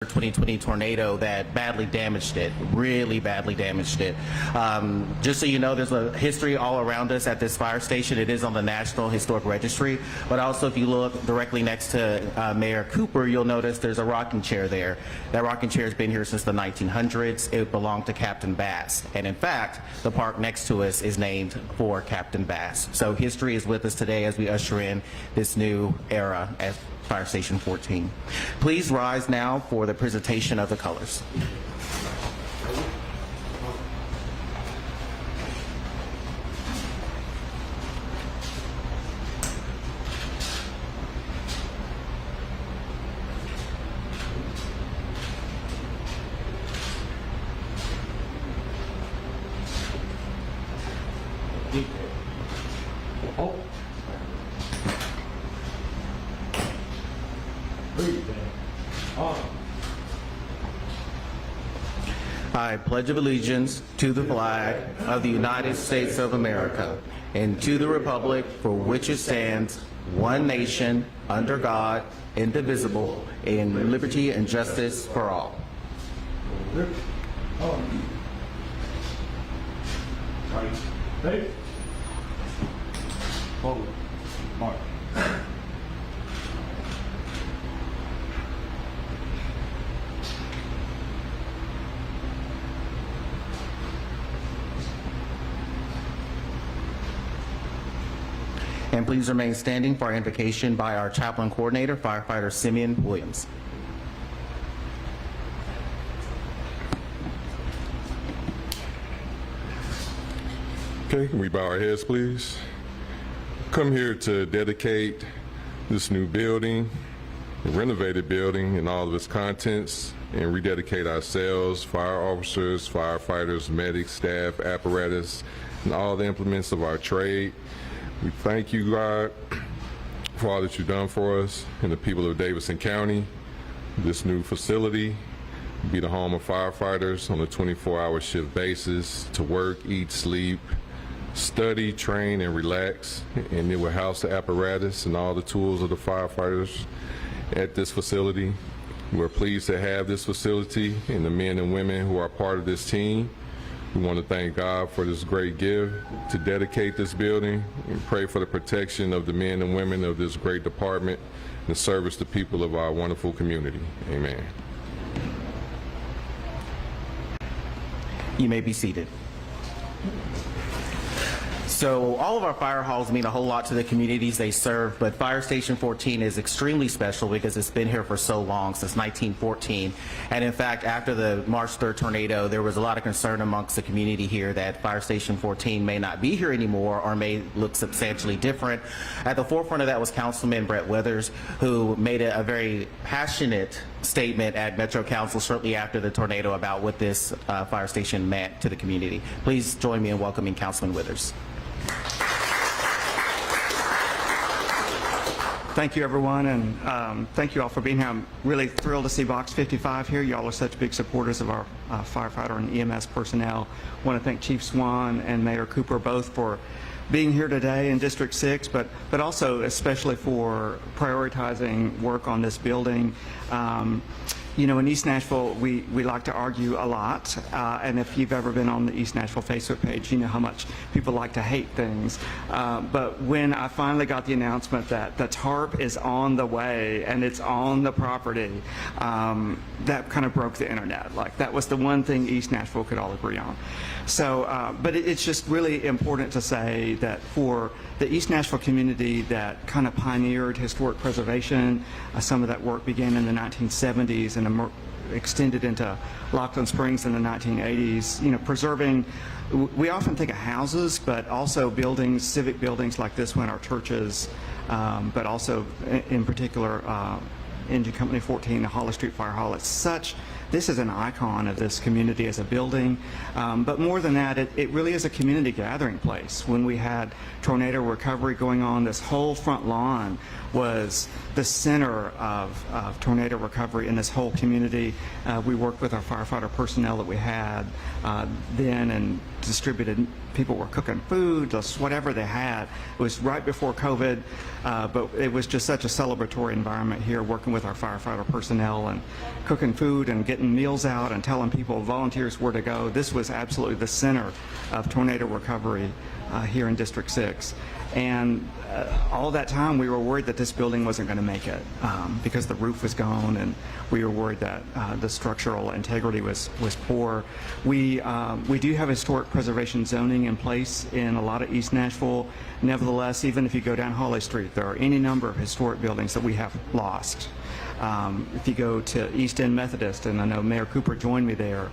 2020 tornado that badly damaged it, really badly damaged it. Just so you know, there's a history all around us at this fire station. It is on the National Historic Registry, but also if you look directly next to Mayor Cooper, you'll notice there's a rocking chair there. That rocking chair has been here since the 1900s. It belonged to Captain Bass, and in fact, the park next to us is named for Captain Bass. So history is with us today as we usher in this new era at Fire Station 14. Please rise now for the presentation of the colors. I pledge allegiance to the flag of the United States of America and to the republic for which it stands, one nation, under God, indivisible, in liberty and justice for all. And please remain standing for our invocation by our chaplain coordinator, firefighter Simeon Williams. Okay, can we bow our heads, please? Come here to dedicate this new building, the renovated building and all of its contents, and rededicate ourselves, fire officers, firefighters, medics, staff, apparatus, and all the implements of our trade. We thank you, God, for all that you've done for us and the people of Davidson County. This new facility will be the home of firefighters on a 24-hour shift basis to work, eat, sleep, study, train, and relax. And it will house the apparatus and all the tools of the firefighters at this facility. We're pleased to have this facility and the men and women who are part of this team. We want to thank God for this great gift to dedicate this building and pray for the protection of the men and women of this great department and service the people of our wonderful community. Amen. You may be seated. So all of our fire halls mean a whole lot to the communities they serve, but Fire Station 14 is extremely special because it's been here for so long, since 1914. And in fact, after the March 3rd tornado, there was a lot of concern amongst the community here that Fire Station 14 may not be here anymore or may look substantially different. At the forefront of that was Councilman Brett Withers, who made a very passionate statement at Metro Council shortly after the tornado about what this fire station meant to the community. Please join me in welcoming Councilman Withers. Thank you, everyone, and thank you all for being here. I'm really thrilled to see Box 55 here. Y'all are such big supporters of our firefighter and EMS personnel. I want to thank Chief Swan and Mayor Cooper both for being here today in District 6, but also especially for prioritizing work on this building. You know, in East Nashville, we like to argue a lot, and if you've ever been on the East Nashville Facebook page, you know how much people like to hate things. But when I finally got the announcement that the tarp is on the way and it's on the property, that kind of broke the internet. Like, that was the one thing East Nashville could all agree on. So, but it's just really important to say that for the East Nashville community that kind of pioneered historic preservation, some of that work began in the 1970s and extended into Lockland Springs in the 1980s. You know, preserving, we often think of houses, but also buildings, civic buildings like this one, our churches, but also in particular Engine Company 14, the Holly Street Fire Hall. It's such, this is an icon of this community as a building, but more than that, it really is a community gathering place. When we had tornado recovery going on, this whole front lawn was the center of tornado recovery in this whole community. We worked with our firefighter personnel that we had then and distributed People were cooking food, just whatever they had. It was right before COVID, but it was just such a celebratory environment here, working with our firefighter personnel and cooking food and getting meals out and telling people, volunteers, where to go. This was absolutely the center of tornado recovery here in District 6. And all that time we were worried that this building wasn't going to make it because the roof was gone, and we were worried that the structural integrity was poor. We do have historic preservation zoning in place in a lot of East Nashville. Nevertheless, even if you go down Holly Street, there are any number of historic buildings that we have lost. If you go to East End Methodist, and I know Mayor Cooper joined me there,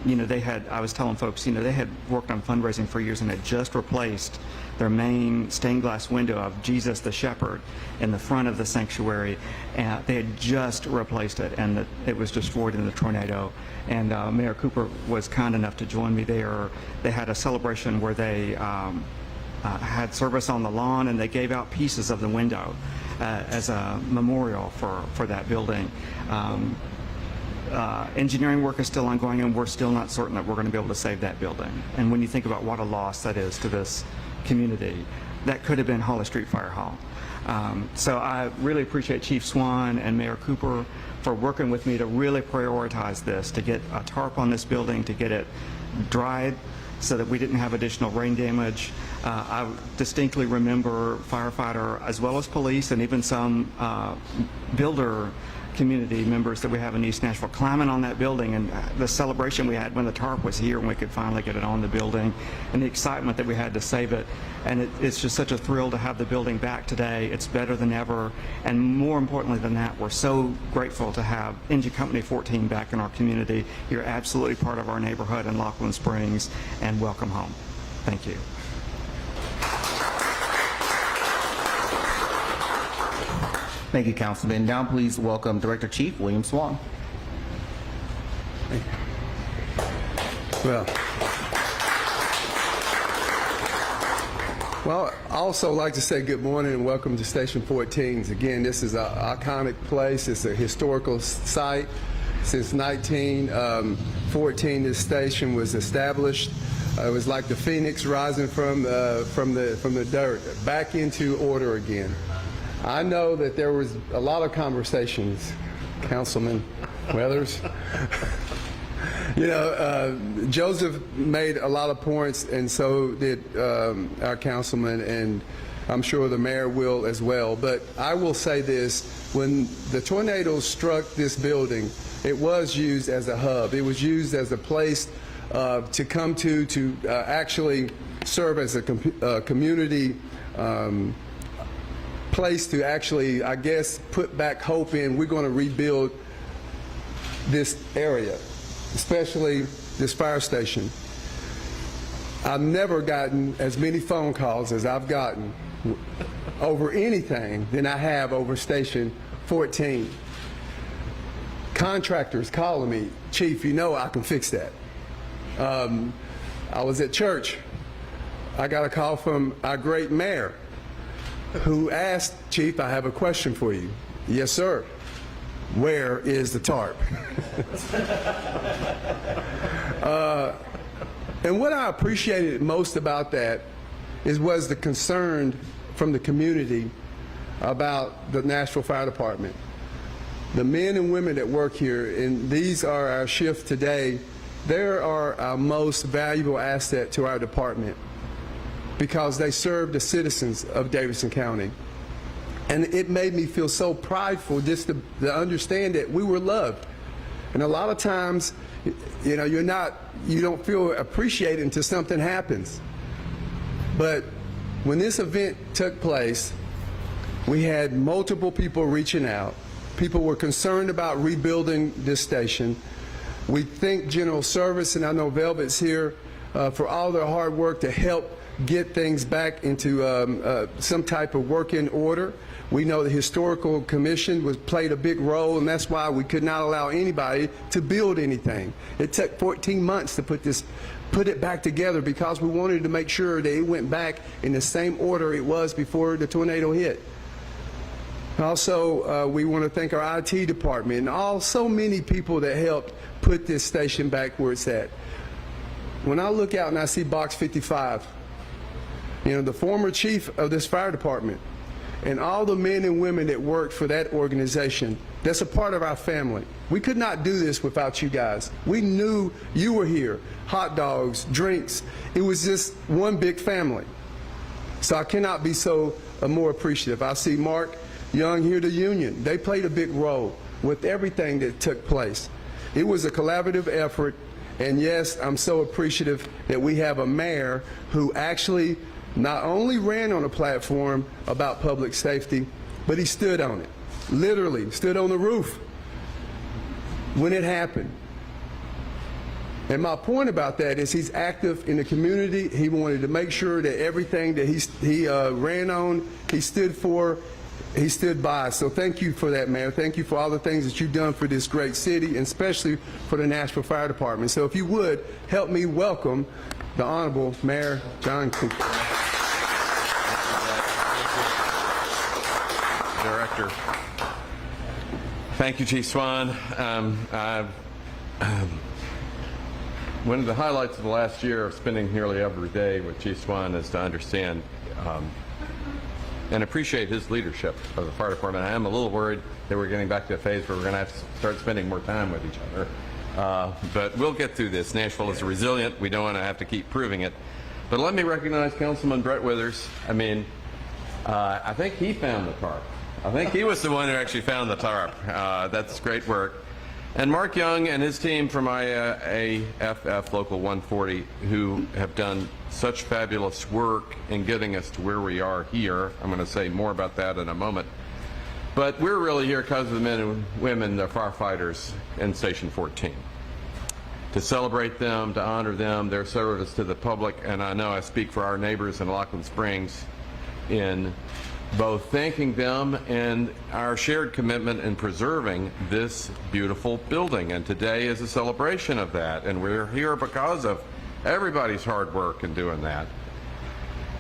you know, I was telling folks, you know, they had worked on fundraising for years and had just replaced their main stained glass window of Jesus the Shepherd in the front of the sanctuary. And they had just replaced it, and it was destroyed in the tornado. And Mayor Cooper was kind enough to join me there. They had a celebration where they had service on the lawn, and they gave out pieces of the window as a memorial for that building. Engineering work is still ongoing, and we're still not certain that we're going to be able to save that building. And when you think about what a loss that is to this community, that could have been Holly Street Fire Hall. So I really appreciate Chief Swan and Mayor Cooper for working with me to really prioritize this, to get a tarp on this building, to get it dried so that we didn't have additional rain damage. I distinctly remember firefighter as well as police and even some builder community members that we have in East Nashville climbing on that building, and the celebration we had when the tarp was here and we could finally get it on the building, and the excitement that we had to save it. And it's just such a thrill to have the building back today. It's better than ever, and more importantly than that, we're so grateful to have Engine Company 14 back in our community. You're absolutely part of our neighborhood in Laughlin Springs, and welcome home. Thank you. Thank you, Councilman. Now please welcome Director Chief William Swan. Well, I also like to say good morning and welcome to Station 14. Again, this is an iconic place. It's a historical site. Since 1914, this station was established. It was like the phoenix rising from the dirt, back into order again. I know that there was a lot of conversations, Councilman Weathers. You know, Joseph made a lot of points, and so did our councilman, and I'm sure the mayor will as well. But I will say this: when the tornado struck this building, it was used as a hub. It was used as a place to come to actually serve as a community place to actually, I guess, put back hope in. We're going to rebuild this area, especially this fire station. I've never gotten as many phone calls as I've gotten over anything than I have over Station 14. Contractors calling me, Chief, you know I can fix that. I was at church. I got a call from our great mayor who asked, Chief, I have a question for you. Yes, sir. Where is the tarp? And what I appreciated most about that was the concern from the community about the Nashville Fire Department. The men and women that work here, and these are our shift today, they are our most valuable asset to our department, because they serve the citizens of Davidson County. And it made me feel so prideful just to understand that we were loved. And a lot of times, you know, you don't feel appreciated until something happens. But when this event took place, we had multiple people reaching out. People were concerned about rebuilding this station. We thank General Service, and I know Velvet's here, for all their hard work to help get things back into some type of working order. We know the Historical Commission played a big role, and that's why we could not allow anybody to build anything. It took 14 months to put it back together, because we wanted to make sure that it went back in the same order it was before the tornado hit. Also, we want to thank our IT department and so many people that helped put this station back where it's at. when I look out and I see Box 55, you know, the former chief of this fire department, and all the men and women that worked for that organization, that's a part of our family. We could not do this without you guys. We knew you were here. Hot dogs, drinks. It was just one big family. So I cannot be so more appreciative. I see Mark Young here, the union. They played a big role with everything that took place. It was a collaborative effort, and yes, I'm so appreciative that we have a mayor who actually not only ran on a platform about public safety, but he stood on it. Literally stood on the roof when it happened. And my point about that is he's active in the community. He wanted to make sure that everything that he ran on, he stood for, he stood by. So thank you for that, Mayor. Thank you for all the things that you've done for this great city, and especially for the Nashville Fire Department. So if you would, help me welcome the Honorable Mayor John Cooper. Director. Thank you, Chief Swan. One of the highlights of the last year of spending nearly every day with Chief Swan is to understand and appreciate his leadership of the fire department. I am a little worried that we're getting back to a phase where we're going to have to start spending more time with each other. But we'll get through this. Nashville is resilient. We don't want to have to keep proving it. But let me recognize Councilman Brett Withers. I mean, I think he found the tarp. I think he was the one who actually found the tarp. That's great work. And Mark Young and his team from AFF Local 140, who have done such fabulous work in getting us to where we are here. I'm going to say more about that in a moment. But we're really here because of the men and women, the firefighters in Station 14. To celebrate them, to honor them, their service to the public, and I know I speak for our neighbors in Lockland Springs in both thanking them and our shared commitment in preserving this beautiful building. And today is a celebration of that, and we're here because of everybody's hard work in doing that.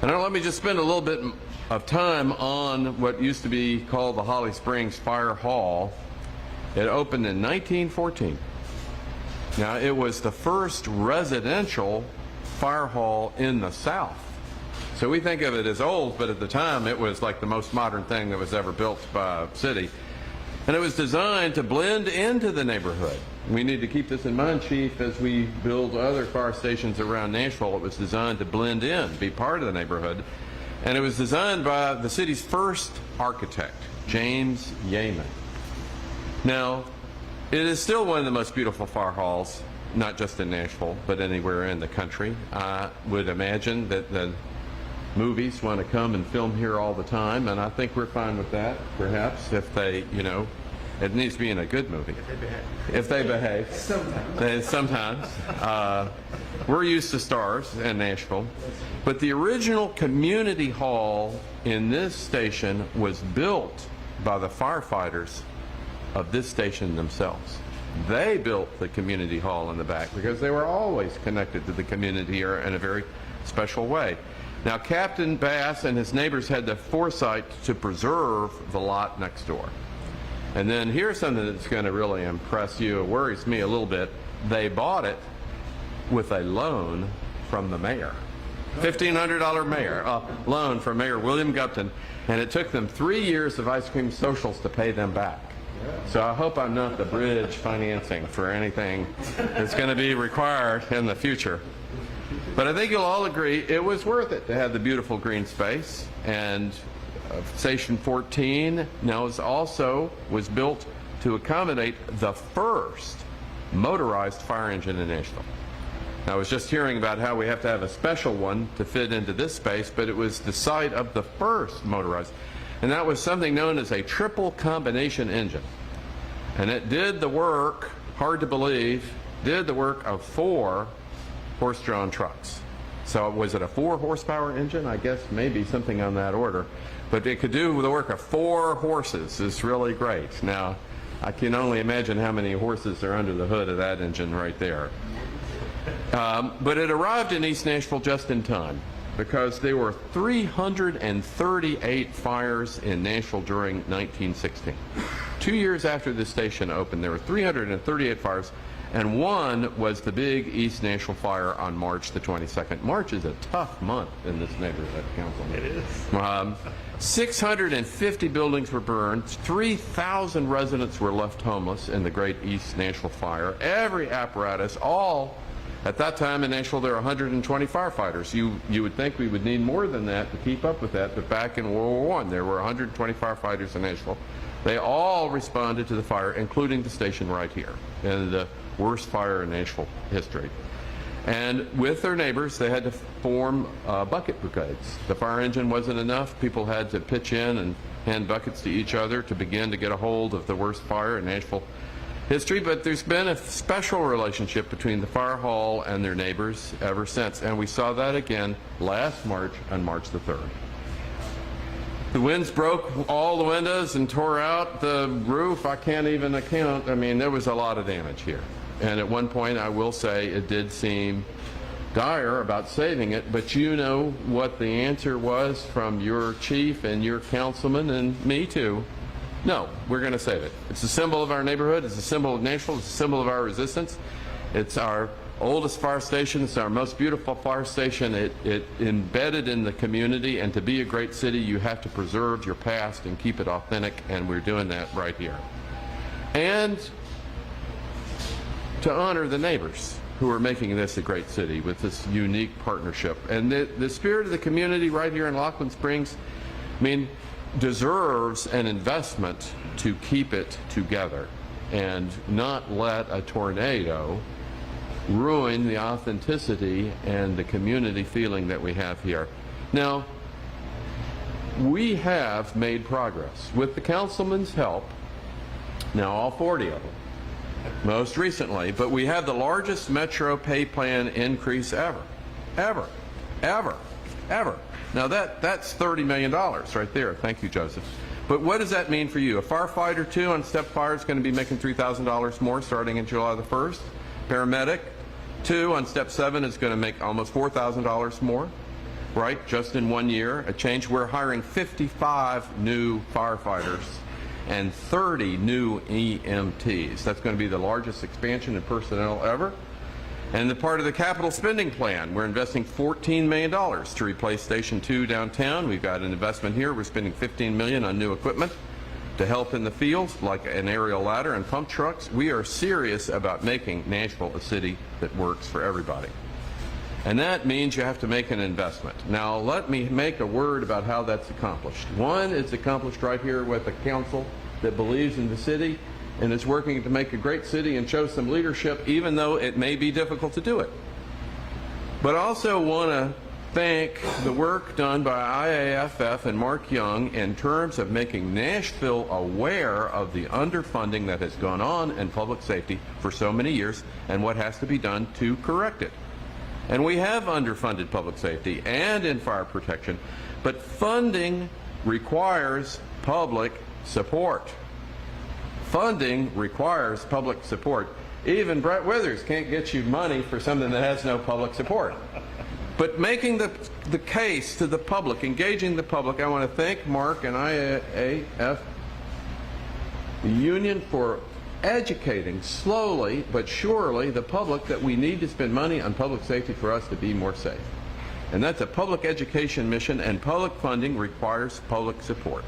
And now let me just spend a little bit of time on what used to be called the Holly Springs Fire Hall. It opened in 1914. Now, it was the first residential fire hall in the South. So we think of it as old, but at the time it was like the most modern thing that was ever built by a city. And it was designed to blend into the neighborhood. We need to keep this in mind, Chief, as we build other fire stations around Nashville. It was designed to blend in, be part of the neighborhood. And it was designed by the city's first architect, James Yeaman. Now, it is still one of the most beautiful fire halls, not just in Nashville, but anywhere in the country. I would imagine that the movies want to come and film here all the time, and I think we're fine with that, perhaps, if they, you know, it needs to be in a good movie. If they behave. Sometimes. We're used to stars in Nashville. But the original community hall in this station was built by the firefighters of this station themselves. They built the community hall in the back because they were always connected to the community here in a very special way. Now, Captain Bass and his neighbors had the foresight to preserve the lot next door. And then here's something that's going to really impress you. It worries me a little bit. They bought it with a loan from the mayor. $1,500 loan from Mayor William Gupton, and it took them 3 years of ice cream socials to pay them back. So I hope I'm not the bridge financing for anything that's going to be required in the future. But I think you'll all agree it was worth it to have the beautiful green space. And Station 14 now was built to accommodate the first motorized fire engine in Nashville. Now, I was just hearing about how we have to have a special one to fit into this space, but it was the site of the first motorized. And that was something known as a triple combination engine. And it did the work, hard to believe, did the work of 4 horse-drawn trucks. So was it a 4 horsepower engine? I guess maybe something on that order. But it could do the work of 4 horses. It's really great. Now, I can only imagine how many horses are under the hood of that engine right there. But it arrived in East Nashville just in time, because there were 338 fires in Nashville during 1916. 2 years after the station opened, there were 338 fires, and one was the big East Nashville fire on March the 22nd. March is a tough month in this neighborhood, Councilman. It is. 650 buildings were burned, 3,000 residents were left homeless in the great East Nashville fire. Every apparatus, all, at that time in Nashville there were 120 firefighters. You would think we would need more than that to keep up with that, but back in World War I there were 120 firefighters in Nashville. They all responded to the fire, including the station right here, in the worst fire in Nashville history. And with their neighbors, they had to form bucket brigades. The fire engine wasn't enough. People had to pitch in and hand buckets to each other to begin to get a hold of the worst fire in Nashville history. But there's been a special relationship between the fire hall and their neighbors ever since. And we saw that again last March, on March the 3rd. The winds broke all the windows and tore out the roof. I can't even account. I mean, there was a lot of damage here. And at one point, I will say, it did seem dire about saving it, but you know what the answer was from your chief and your councilman and me too. No, we're going to save it. It's a symbol of our neighborhood. It's a symbol of Nashville. It's a symbol of our resistance. It's our oldest fire station. It's our most beautiful fire station. It embedded in the community, and to be a great city, you have to preserve your past and keep it authentic, and we're doing that right here. And to honor the neighbors who are making this a great city with this unique partnership. And the spirit of the community right here in Lockland Springs, I mean, deserves an investment to keep it together and not let a tornado ruin the authenticity and the community feeling that we have here. Now, we have made progress. With the councilman's help, now all 40 of them, most recently, but we have the largest metro pay plan increase ever. Now that's $30 million right there. Thank you, Joseph. But what does that mean for you? A firefighter, too, on step fire is going to be making $3,000 more starting in July the 1st. Paramedic, 2, on step 7 is going to make almost $4,000 more, right, just in 1 year. A change. We're hiring 55 new firefighters and 30 new EMTs. That's going to be the largest expansion in personnel ever. And the part of the capital spending plan, we're investing $14 million to replace Station 2 downtown. We've got an investment here. We're spending $15 million on new equipment to help in the fields, like an aerial ladder and pump trucks. We are serious about making Nashville a city that works for everybody. And that means you have to make an investment. Now, let me make a word about how that's accomplished. One, it's accomplished right here with a council that believes in the city and is working to make a great city and show some leadership, even though it may be difficult to do it. But I also want to thank the work done by IAFF and Mark Young in terms of making Nashville aware of the underfunding that has gone on in public safety for so many years and what has to be done to correct it. And we have underfunded public safety and in fire protection, but funding requires public support. Funding requires public support. Even Brett Withers can't get you money for something that has no public support. But making the case to the public, engaging the public, I want to thank Mark and IAF, the union, for educating slowly but surely the public that we need to spend money on public safety for us to be more safe. And that's a public education mission, and public funding requires public support.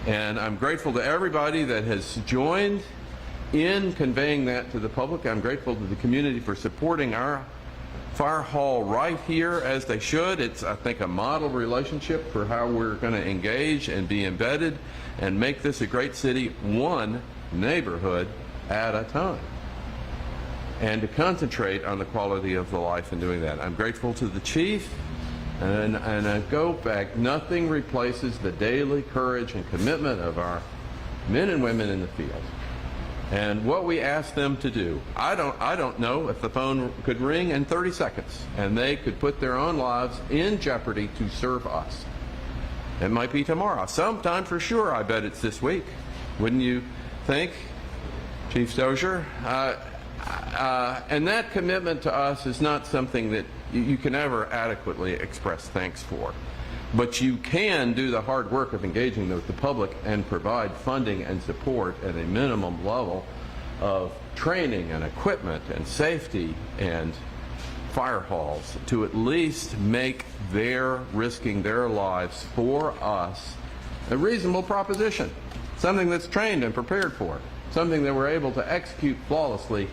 And I'm grateful to everybody that has joined in conveying that to the public. I'm grateful to the community for supporting our fire hall right here, as they should. It's, I think, a model relationship for how we're going to engage and be embedded and make this a great city, one neighborhood at a time, and to concentrate on the quality of the life in doing that. I'm grateful to the chief, and I go back. Nothing replaces the daily courage and commitment of our men and women in the field. And what we ask them to do, I don't know if the phone could ring in 30 seconds and they could put their own lives in jeopardy to serve us. It might be tomorrow. Sometime for sure, I bet it's this week. Wouldn't you think, Chief Dozier? And that commitment to us is not something that you can ever adequately express thanks for. But you can do the hard work of engaging with the public and provide funding and support at a minimum level of training and equipment and safety and fire halls to at least make their risking their lives for us a reasonable proposition, something that's trained and prepared for, something that we're able to execute flawlessly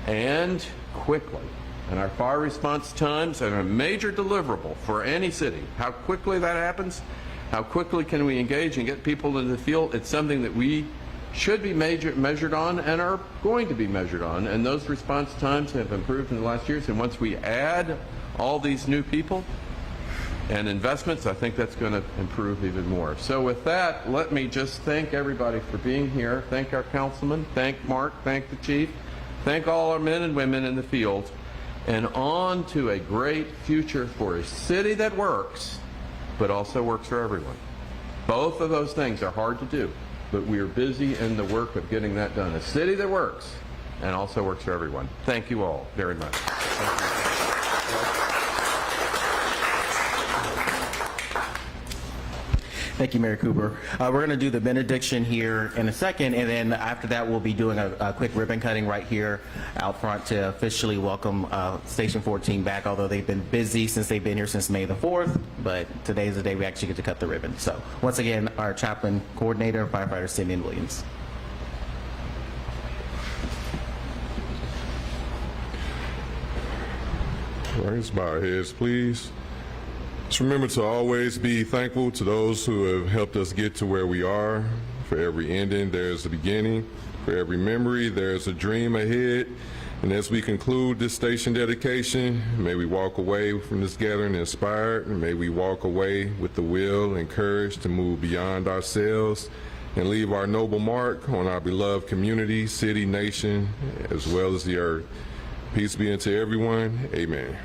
and quickly. And our fire response times are a major deliverable for any city. How quickly that happens, how quickly can we engage and get people in the field, it's something that we should be measured on and are going to be measured on. And those response times have improved in the last years. And once we add all these new people and investments, I think that's going to improve even more. So with that, let me just thank everybody for being here. Thank our councilman, thank Mark, thank the chief, thank all our men and women in the field, and on to a great future for a city that works, but also works for everyone. Both of those things are hard to do, but we are busy in the work of getting that done. A city that works and also works for everyone. Thank you all very much. Thank you. Thank you, Mayor Cooper. We're going to do the benediction here in a second, and then after that we'll be doing a quick ribbon cutting right here out front to officially welcome Station 14 back, although they've been busy since they've been here since May the 4th, but today's the day we actually get to cut the ribbon. So once again, our chaplain coordinator, firefighter Simeon Williams. All right, let's bow our heads, please. Just remember to always be thankful to those who have helped us get to where we are. For every ending, there's a beginning. For every memory, there's a dream ahead. And as we conclude this station dedication, may we walk away from this gathering inspired, and may we walk away with the will and courage to move beyond ourselves and leave our noble mark on our beloved community, city, nation, as well as the earth. Peace be unto everyone. Amen.